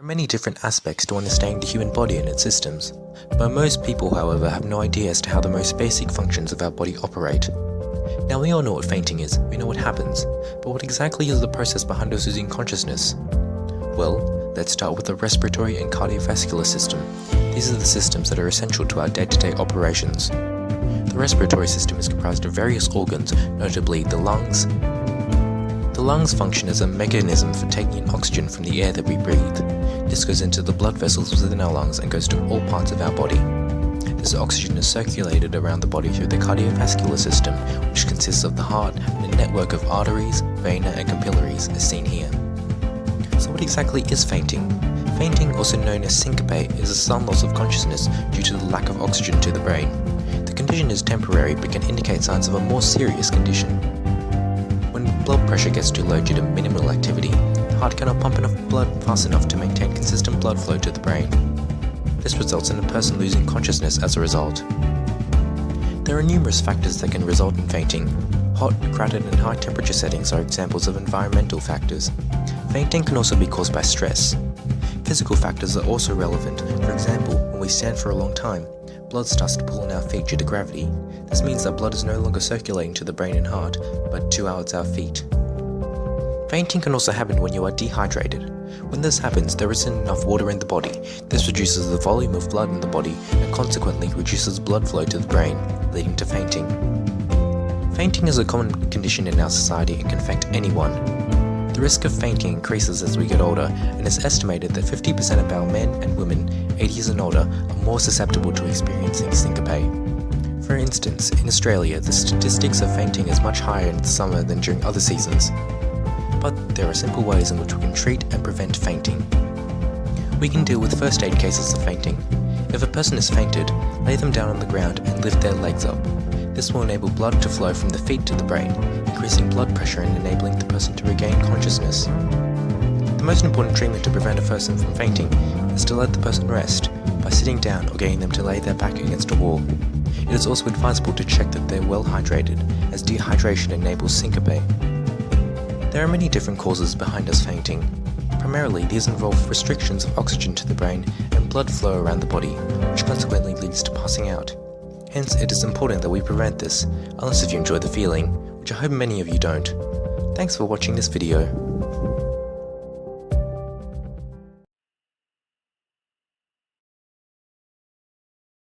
There are many different aspects to understanding the human body and its systems, but most people, however, have no idea as to how the most basic functions of our body operate. Now, we all know what fainting is, we know what happens, but what exactly is the process behind us losing consciousness? Well, let's start with the respiratory and cardiovascular system. These are the systems that are essential to our day-to-day operations. The respiratory system is comprised of various organs, notably the lungs. The lungs function as a mechanism for taking in oxygen from the air that we breathe. This goes into the blood vessels within our lungs and goes to all parts of our body. This oxygen is circulated around the body through the cardiovascular system, which consists of the heart and a network of arteries, vena and capillaries, as seen here. So what exactly is fainting? Fainting, also known as syncope, is a sudden loss of consciousness due to the lack of oxygen to the brain. The condition is temporary but can indicate signs of a more serious condition. When blood pressure gets too low due to minimal activity, the heart cannot pump enough blood fast enough to maintain consistent blood flow to the brain. This results in a person losing consciousness as a result. There are numerous factors that can result in fainting. Hot, crowded and high temperature settings are examples of environmental factors. Fainting can also be caused by stress. Physical factors are also relevant. For example, when we stand for a long time, blood starts to pool in our feet due to gravity. This means that blood is no longer circulating to the brain and heart, but towards our feet. Fainting can also happen when you are dehydrated. When this happens, there isn't enough water in the body. This reduces the volume of blood in the body and consequently reduces blood flow to the brain, leading to fainting. Fainting is a common condition in our society and can affect anyone. The risk of fainting increases as we get older, and it's estimated that 50% of our men and women 80 years and older are more susceptible to experiencing syncope. For instance, in Australia, the statistics of fainting is much higher in the summer than during other seasons. But there are simple ways in which we can treat and prevent fainting. We can deal with first aid cases of fainting. If a person is fainted, lay them down on the ground and lift their legs up. This will enable blood to flow from the feet to the brain, increasing blood pressure and enabling the person to regain consciousness. The most important treatment to prevent a person from fainting is to let the person rest by sitting down or getting them to lay their back against a wall. It is also advisable to check that they're well hydrated, as dehydration enables syncope. There are many different causes behind us fainting. Primarily, these involve restrictions of oxygen to the brain and blood flow around the body, which consequently leads to passing out. Hence, it is important that we prevent this, unless if you enjoy the feeling, which I hope many of you don't. Thanks for watching this video.